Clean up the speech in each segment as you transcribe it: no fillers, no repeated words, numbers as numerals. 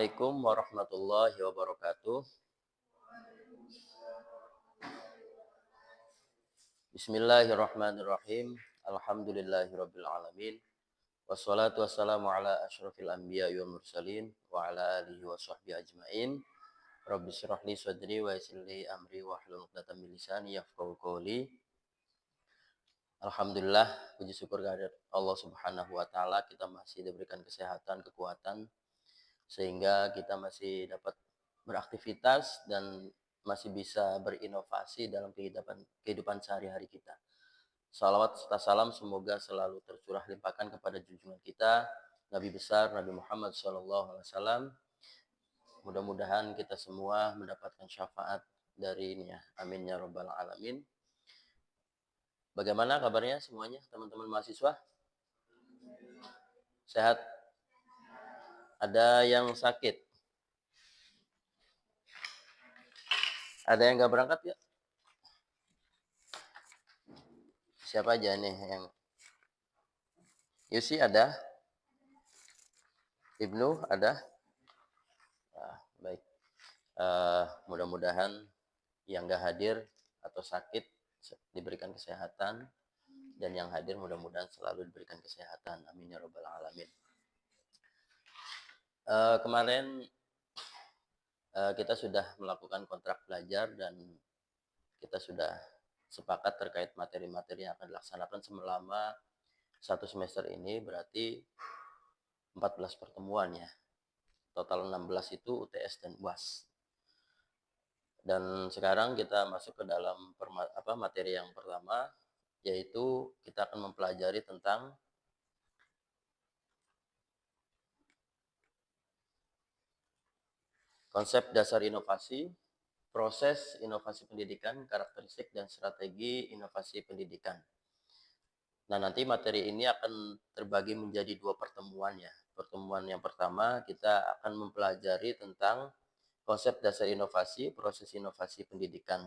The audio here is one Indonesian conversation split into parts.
Assalamualaikum warahmatullahi wabarakatuh. Bismillahirrahmanirrahim. Alhamdulillahirabbil alamin. Wassalatu wassalamu ala asyrofil anbiya'i wal mursalin wa ala alihi wa sahbihi ajmain. Rabbi shrah li sadri wa yassir li amri wahlul 'uqdatam min lisani yafqahu qawli. Alhamdulillah, puji syukur kehadirat Allah Subhanahu wa taala, kita masih diberikan kesehatan, kekuatan sehingga kita masih dapat beraktivitas dan masih bisa berinovasi dalam kehidupan sehari-hari kita. Salawat serta salam semoga selalu tercurah limpahkan kepada junjungan kita Nabi besar Nabi Muhammad SAW. Mudah-mudahan kita semua mendapatkan syafaat darinya. Amin ya rabbal alamin. Bagaimana kabarnya semuanya, teman-teman mahasiswa? Sehat? Ada yang sakit? Ada yang nggak berangkat ya? Siapa aja nih yang Yusi ada? Ibnu ada? Baik. Mudah-mudahan yang nggak hadir atau sakit diberikan kesehatan, dan yang hadir mudah-mudahan selalu diberikan kesehatan. Amin ya rabbal alamin. Kemarin kita sudah melakukan kontrak belajar dan kita sudah sepakat terkait materi-materi yang akan dilaksanakan selama satu semester ini, berarti 14 pertemuan ya. Total 16 itu UTS dan UAS. Dan sekarang kita masuk ke dalam materi yang pertama, yaitu kita akan mempelajari tentang konsep dasar inovasi, proses inovasi pendidikan, karakteristik dan strategi inovasi pendidikan. Nah, nanti materi ini akan terbagi menjadi dua pertemuan ya. Pertemuan yang pertama kita akan mempelajari tentang konsep dasar inovasi, proses inovasi pendidikan.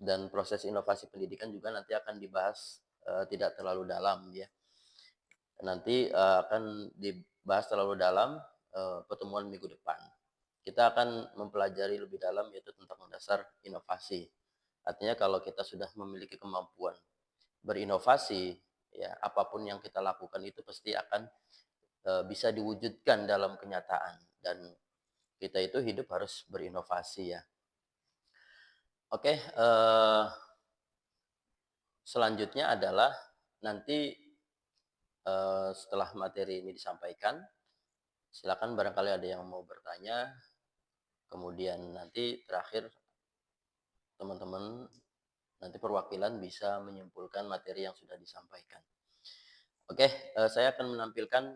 Dan proses inovasi pendidikan juga nanti akan dibahas tidak terlalu dalam ya. Nanti akan dibahas terlalu dalam pertemuan minggu depan. Kita akan mempelajari lebih dalam yaitu tentang dasar inovasi. Artinya kalau kita sudah memiliki kemampuan berinovasi, ya apapun yang kita lakukan itu pasti akan bisa diwujudkan dalam kenyataan, dan kita itu hidup harus berinovasi ya. Oke, selanjutnya adalah nanti setelah materi ini disampaikan, silakan barangkali ada yang mau bertanya. Kemudian nanti terakhir teman-teman nanti perwakilan bisa menyimpulkan materi yang sudah disampaikan. Oke, saya akan menampilkan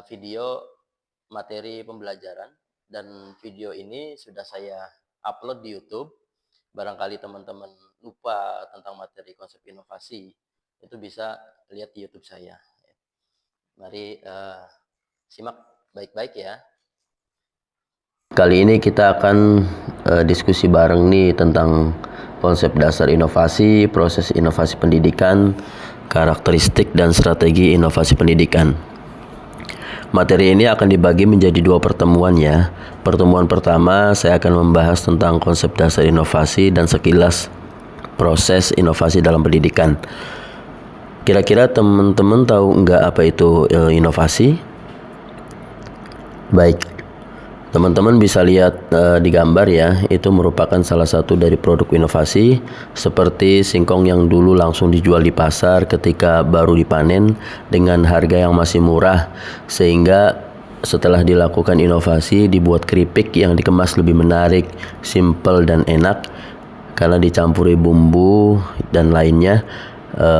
video materi pembelajaran, dan video ini sudah saya upload di YouTube. Barangkali teman-teman lupa tentang materi konsep inovasi, itu bisa lihat di YouTube saya. Mari simak baik-baik ya. Kali ini kita akan diskusi bareng nih tentang konsep dasar inovasi, proses inovasi pendidikan, karakteristik dan strategi inovasi pendidikan. Materi ini akan dibagi menjadi dua pertemuan ya. Pertemuan pertama saya akan membahas tentang konsep dasar inovasi dan sekilas proses inovasi dalam pendidikan. Kira-kira teman-teman tahu nggak apa itu inovasi? Baik. Teman-teman bisa lihat di gambar ya, itu merupakan salah satu dari produk inovasi, seperti singkong yang dulu langsung dijual di pasar ketika baru dipanen dengan harga yang masih murah, sehingga setelah dilakukan inovasi dibuat keripik yang dikemas lebih menarik, simple dan enak karena dicampuri bumbu dan lainnya.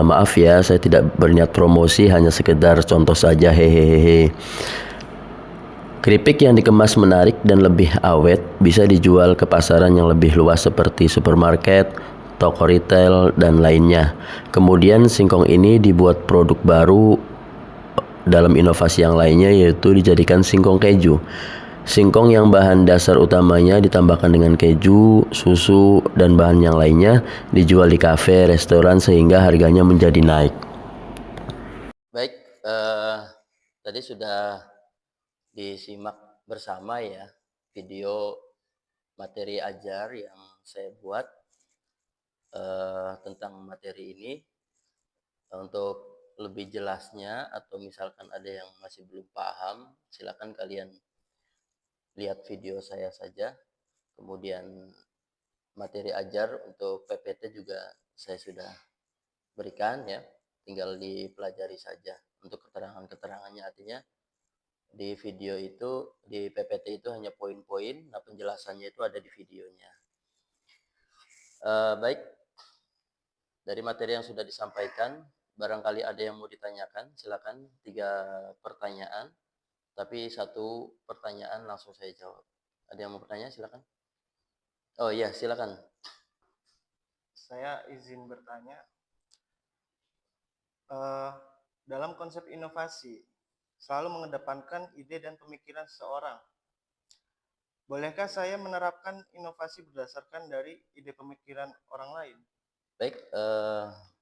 Maaf ya, saya tidak berniat promosi, hanya sekedar contoh saja, hehehe. Keripik yang dikemas menarik dan lebih awet bisa dijual ke pasaran yang lebih luas seperti supermarket, toko retail, dan lainnya. Kemudian singkong ini dibuat produk baru dalam inovasi yang lainnya, yaitu dijadikan singkong keju. Singkong yang bahan dasar utamanya ditambahkan dengan keju, susu, dan bahan yang lainnya dijual di kafe, restoran sehingga harganya menjadi naik. Baik, tadi sudah disimak bersama ya video materi ajar yang saya buat tentang materi ini. Untuk lebih jelasnya atau misalkan ada yang masih belum paham, silakan kalian lihat video saya saja. Kemudian materi ajar untuk PPT juga saya sudah berikan ya, tinggal dipelajari saja. Untuk keterangan-keterangannya artinya di video itu, di PPT itu hanya poin-poin, nah penjelasannya itu ada di videonya. Baik, dari materi yang sudah disampaikan, barangkali ada yang mau ditanyakan, silakan 3 pertanyaan, tapi 1 pertanyaan langsung saya jawab. Ada yang mau bertanya, silakan. Oh iya, silakan. Saya izin bertanya, eh, dalam konsep inovasi selalu mengedepankan ide dan pemikiran seseorang. Bolehkah saya menerapkan inovasi berdasarkan dari ide pemikiran orang lain? Baik,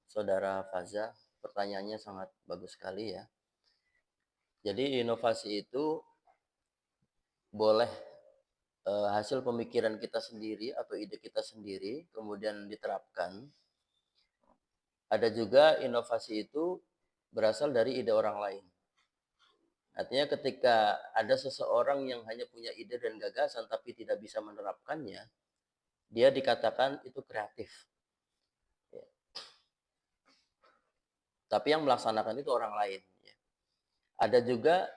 Saudara Faza, pertanyaannya sangat bagus sekali ya. Jadi inovasi itu boleh hasil pemikiran kita sendiri atau ide kita sendiri kemudian diterapkan. Ada juga inovasi itu berasal dari ide orang lain. Artinya ketika ada seseorang yang hanya punya ide dan gagasan tapi tidak bisa menerapkannya, dia dikatakan itu kreatif. Ya. Tapi yang melaksanakan itu orang lain. Ya. Ada juga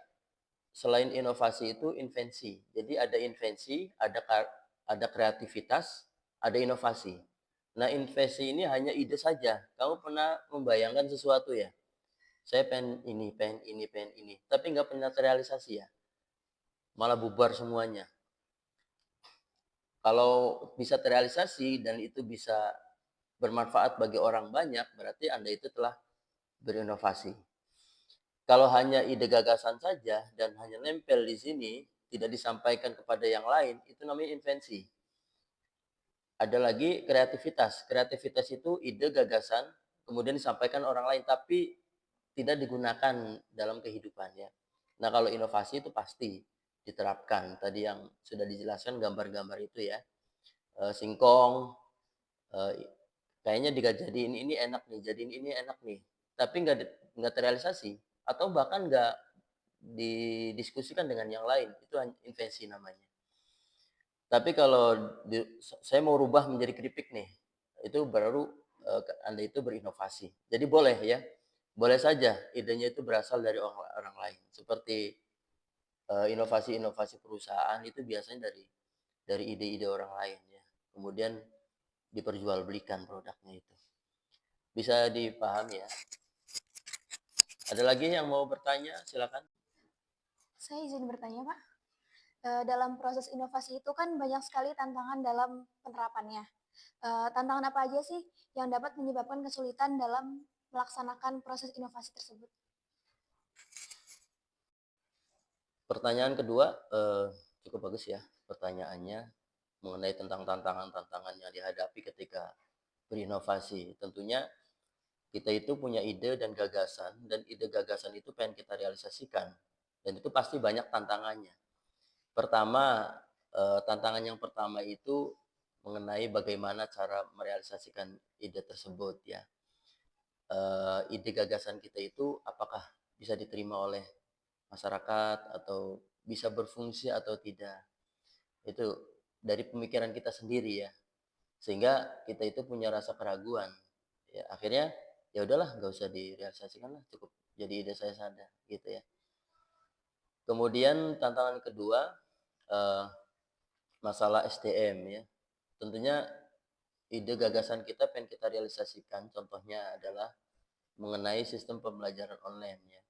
selain inovasi itu invensi. Jadi ada invensi, ada kreativitas, ada inovasi. Nah, invasi ini hanya ide saja. Kamu pernah membayangkan sesuatu ya? Saya pengen ini, pengen ini, pengen ini. Tapi nggak pernah terrealisasi ya. Malah bubar semuanya. Kalau bisa terrealisasi dan itu bisa bermanfaat bagi orang banyak, berarti Anda itu telah berinovasi. Kalau hanya ide gagasan saja dan hanya nempel di sini, tidak disampaikan kepada yang lain, itu namanya invensi. Ada lagi kreativitas. Kreativitas itu ide gagasan kemudian disampaikan orang lain tapi tidak digunakan dalam kehidupannya. Nah, kalau inovasi itu pasti diterapkan. Tadi yang sudah dijelaskan gambar-gambar itu ya. Singkong, kayaknya jadiin ini enak nih, jadiin ini enak nih. Tapi nggak terrealisasi atau bahkan nggak didiskusikan dengan yang lain. Itu invensi namanya. Tapi kalau saya mau rubah menjadi keripik nih, itu baru Anda itu berinovasi. Jadi boleh ya, boleh saja idenya itu berasal dari orang lain. Seperti inovasi-inovasi perusahaan itu biasanya dari ide-ide orang lain ya. Kemudian diperjualbelikan produknya itu. Bisa dipahami ya. Ada lagi yang mau bertanya? Silakan. Saya izin bertanya, Pak. Dalam proses inovasi itu kan banyak sekali tantangan dalam penerapannya. Tantangan apa aja sih yang dapat menyebabkan kesulitan dalam melaksanakan proses inovasi tersebut? Pertanyaan kedua cukup bagus ya pertanyaannya mengenai tentang tantangan-tantangan yang dihadapi ketika berinovasi. Tentunya kita itu punya ide dan gagasan, dan ide gagasan itu pengen kita realisasikan. Dan itu pasti banyak tantangannya. Pertama, tantangan yang pertama itu mengenai bagaimana cara merealisasikan ide tersebut ya. Ide gagasan kita itu apakah bisa diterima oleh masyarakat atau bisa berfungsi atau tidak. Itu dari pemikiran kita sendiri ya. Sehingga kita itu punya rasa keraguan. Ya, akhirnya ya udahlah nggak usah direalisasikan lah, cukup jadi ide saya saja gitu ya. Kemudian tantangan kedua masalah SDM ya. Tentunya ide gagasan kita pengen kita realisasikan, contohnya adalah mengenai sistem pembelajaran online ya.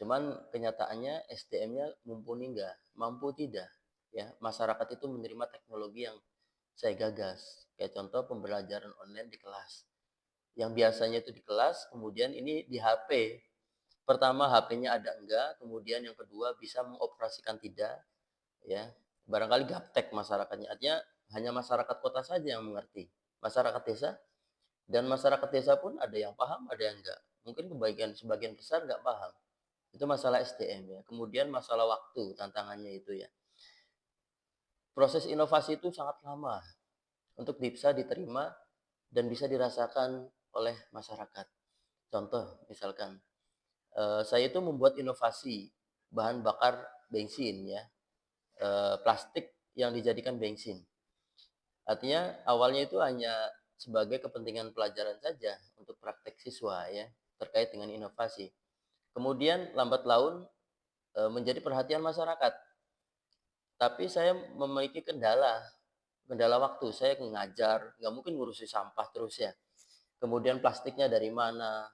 Cuman kenyataannya SDM-nya mumpuni nggak, mampu tidak ya. Masyarakat itu menerima teknologi yang saya gagas. Kayak contoh pembelajaran online di kelas. Yang biasanya itu di kelas, kemudian ini di HP. Pertama HP-nya ada enggak, kemudian yang kedua bisa mengoperasikan tidak, ya. Barangkali gaptek masyarakatnya. Artinya hanya masyarakat kota saja yang mengerti. Masyarakat desa dan masyarakat desa pun ada yang paham, ada yang enggak. Mungkin sebagian besar enggak paham. Itu masalah SDM ya. Kemudian masalah waktu tantangannya itu ya. Proses inovasi itu sangat lama untuk bisa diterima dan bisa dirasakan oleh masyarakat. Contoh misalkan, saya itu membuat inovasi bahan bakar bensin ya, plastik yang dijadikan bensin. Artinya awalnya itu hanya sebagai kepentingan pelajaran saja untuk praktek siswa ya, terkait dengan inovasi. Kemudian lambat laun, menjadi perhatian masyarakat. Tapi saya memiliki kendala waktu. Saya ngajar, nggak mungkin ngurusi sampah terus ya. Kemudian plastiknya dari mana,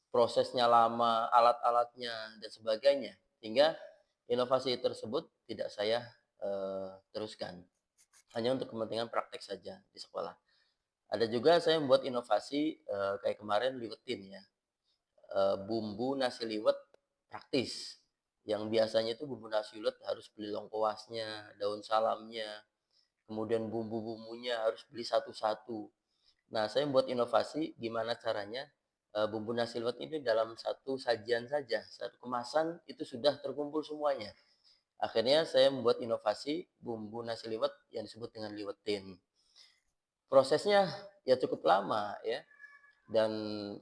prosesnya lama, alat-alatnya, dan sebagainya. Sehingga inovasi tersebut tidak saya teruskan. Hanya untuk kepentingan praktek saja di sekolah. Ada juga saya membuat inovasi kayak kemarin liwetin ya, bumbu nasi liwet praktis. Yang biasanya itu bumbu nasi liwet harus beli lengkuasnya, daun salamnya, kemudian bumbu-bumbunya harus beli satu-satu. Nah, saya membuat inovasi gimana caranya bumbu nasi liwet ini dalam satu sajian saja, satu kemasan itu sudah terkumpul semuanya. Akhirnya saya membuat inovasi bumbu nasi liwet yang disebut dengan liwetin. Prosesnya ya cukup lama ya, dan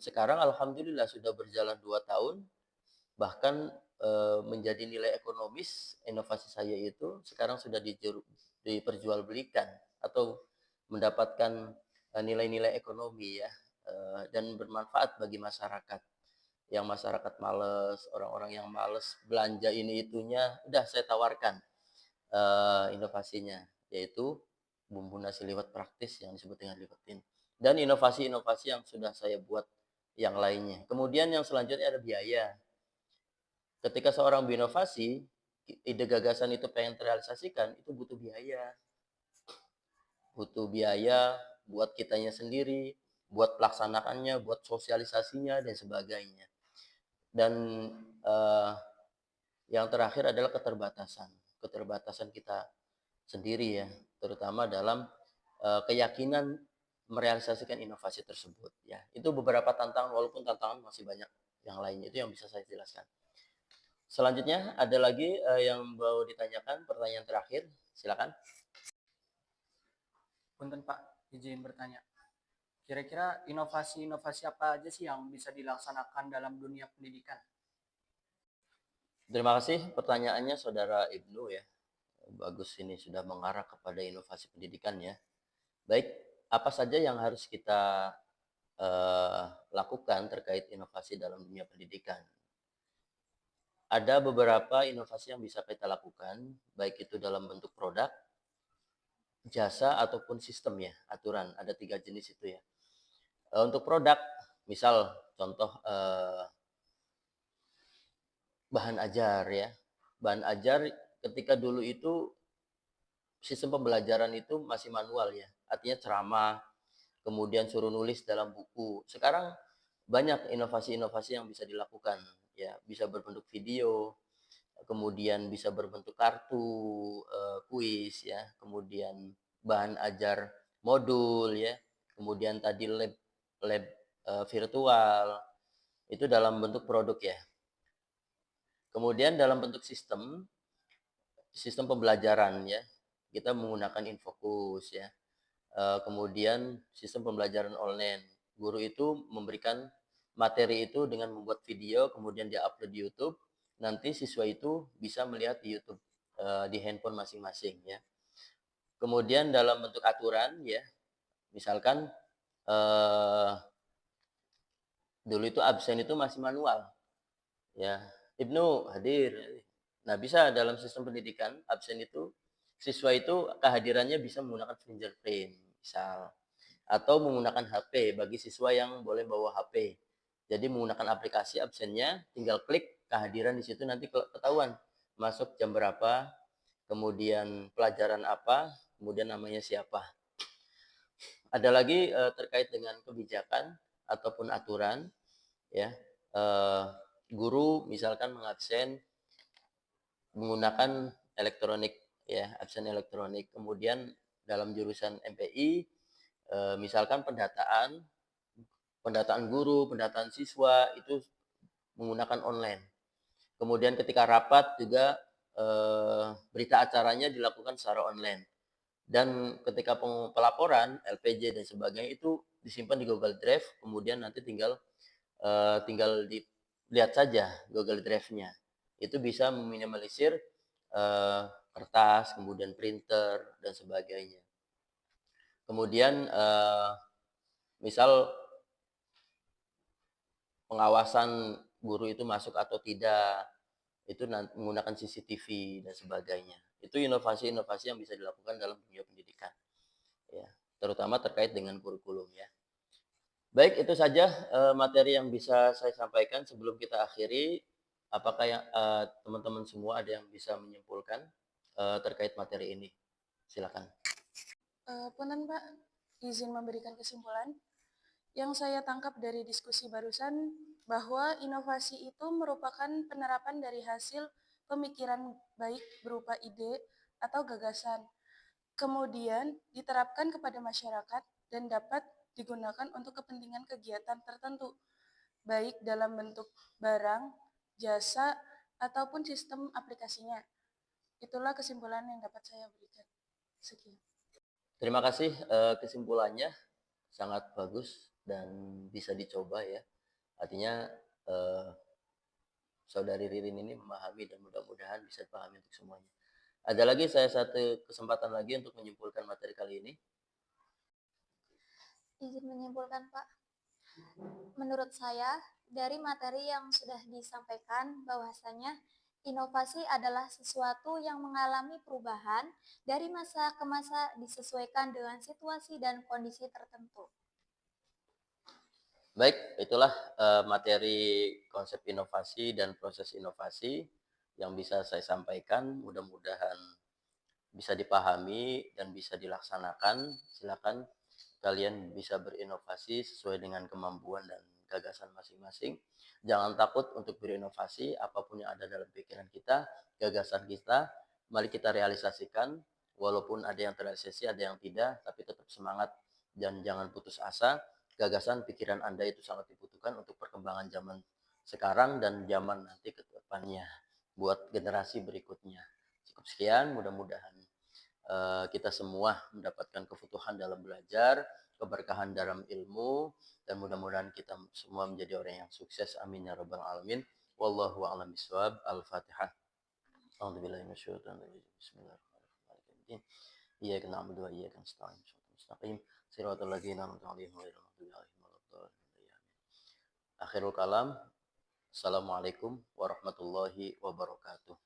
sekarang alhamdulillah sudah berjalan 2 tahun, bahkan menjadi nilai ekonomis inovasi saya itu sekarang sudah diperjualbelikan atau mendapatkan nilai-nilai ekonomi ya, dan bermanfaat bagi masyarakat. Yang masyarakat males, orang-orang yang males belanja ini itunya, udah saya tawarkan inovasinya, yaitu bumbu nasi liwet praktis yang disebut dengan liwetin. Dan inovasi-inovasi yang sudah saya buat yang lainnya. Kemudian yang selanjutnya ada biaya. Ketika seorang berinovasi, ide gagasan itu pengen terrealisasikan, itu butuh biaya. Butuh biaya buat kitanya sendiri, buat pelaksanaannya, buat sosialisasinya, dan sebagainya. Dan yang terakhir adalah keterbatasan. Keterbatasan kita sendiri ya, terutama dalam keyakinan merealisasikan inovasi tersebut ya. Itu beberapa tantangan, walaupun tantangan masih banyak yang lainnya, itu yang bisa saya jelaskan. Selanjutnya ada lagi yang mau ditanyakan, pertanyaan terakhir, silakan. Punten Pak, izin bertanya. Kira-kira inovasi-inovasi apa aja sih yang bisa dilaksanakan dalam dunia pendidikan? Terima kasih pertanyaannya Saudara Ibnu ya. Bagus, ini sudah mengarah kepada inovasi pendidikan ya. Baik, apa saja yang harus kita lakukan terkait inovasi dalam dunia pendidikan? Ada beberapa inovasi yang bisa kita lakukan, baik itu dalam bentuk produk, jasa, ataupun sistem ya, aturan. Ada 3 jenis itu ya. Untuk produk, misal contoh bahan ajar ya. Bahan ajar ketika dulu itu sistem pembelajaran itu masih manual ya. Artinya ceramah, kemudian suruh nulis dalam buku. Sekarang banyak inovasi-inovasi yang bisa dilakukan ya, bisa berbentuk video, kemudian bisa berbentuk kartu, kuis ya, kemudian bahan ajar modul ya, kemudian tadi lab lab virtual, itu dalam bentuk produk ya. Kemudian dalam bentuk sistem pembelajaran ya, kita menggunakan Infocus ya. Kemudian sistem pembelajaran online, guru itu memberikan materi itu dengan membuat video, kemudian dia upload di YouTube, nanti siswa itu bisa melihat di YouTube di handphone masing-masing ya. Kemudian dalam bentuk aturan ya, misalkan dulu itu absen itu masih manual ya. Ibnu hadir. Nah, bisa dalam sistem pendidikan absen itu siswa itu kehadirannya bisa menggunakan fingerprint misal, atau menggunakan HP bagi siswa yang boleh bawa HP. Jadi menggunakan aplikasi absennya, tinggal klik kehadiran di situ, nanti ketahuan masuk jam berapa, kemudian pelajaran apa, kemudian namanya siapa. Ada lagi terkait dengan kebijakan ataupun aturan ya. Guru misalkan mengabsen menggunakan elektronik ya, absen elektronik. Kemudian dalam jurusan MPI misalkan pendataan guru, pendataan siswa itu menggunakan online. Kemudian ketika rapat juga berita acaranya dilakukan secara online. Dan ketika pelaporan, LPJ dan sebagainya itu disimpan di Google Drive, kemudian nanti tinggal dilihat saja Google Drive-nya. Itu bisa meminimalisir kertas, kemudian printer dan sebagainya. Kemudian misal pengawasan guru itu masuk atau tidak, itu menggunakan CCTV dan sebagainya. Itu inovasi-inovasi yang bisa dilakukan dalam dunia pendidikan, ya, terutama terkait dengan kurikulum ya. Baik, itu saja materi yang bisa saya sampaikan sebelum kita akhiri. Apakah yang teman-teman semua ada yang bisa menyimpulkan terkait materi ini? Silakan. Punten Pak, izin memberikan kesimpulan. Yang saya tangkap dari diskusi barusan bahwa inovasi itu merupakan penerapan dari hasil pemikiran baik berupa ide atau gagasan, kemudian diterapkan kepada masyarakat dan dapat digunakan untuk kepentingan kegiatan tertentu, baik dalam bentuk barang, jasa, ataupun sistem aplikasinya. Itulah kesimpulan yang dapat saya berikan. Sekian. Terima kasih kesimpulannya sangat bagus dan bisa dicoba ya. Artinya Saudari Ririn ini memahami dan mudah-mudahan bisa dipahami untuk semuanya. Ada lagi saya satu kesempatan lagi untuk menyimpulkan materi kali ini. Izin menyimpulkan, Pak. Menurut saya, dari materi yang sudah disampaikan bahwasanya inovasi adalah sesuatu yang mengalami perubahan dari masa ke masa disesuaikan dengan situasi dan kondisi tertentu. Baik, itulah materi konsep inovasi dan proses inovasi yang bisa saya sampaikan. Mudah-mudahan bisa dipahami dan bisa dilaksanakan. Silakan kalian bisa berinovasi sesuai dengan kemampuan dan gagasan masing-masing. Jangan takut untuk berinovasi, apapun yang ada dalam pikiran kita, gagasan kita, mari kita realisasikan. Walaupun ada yang terrealisasi, ada yang tidak, tapi tetap semangat dan jangan putus asa. Gagasan pikiran Anda itu sangat dibutuhkan untuk perkembangan zaman sekarang dan zaman nanti ke depannya buat generasi berikutnya. Cukup sekian, mudah-mudahan kita semua mendapatkan kefutuhan dalam belajar, keberkahan dalam ilmu, dan mudah-mudahan kita semua menjadi orang yang sukses. Amin ya rabbal alamin. Wallahu a'lam bishawab. Al-Fatihah. A'udzubillahi minasyaitonir rajim. Bismillahirrahmanirrahim. Iyyaka na'budu wa iyyaka nasta'in. Mustaqim. Shiratal ladzina an'amta 'alaihim ghairil maghdubi 'alaihim waladdallin. Akhirul kalam. Assalamualaikum warahmatullahi wabarakatuh.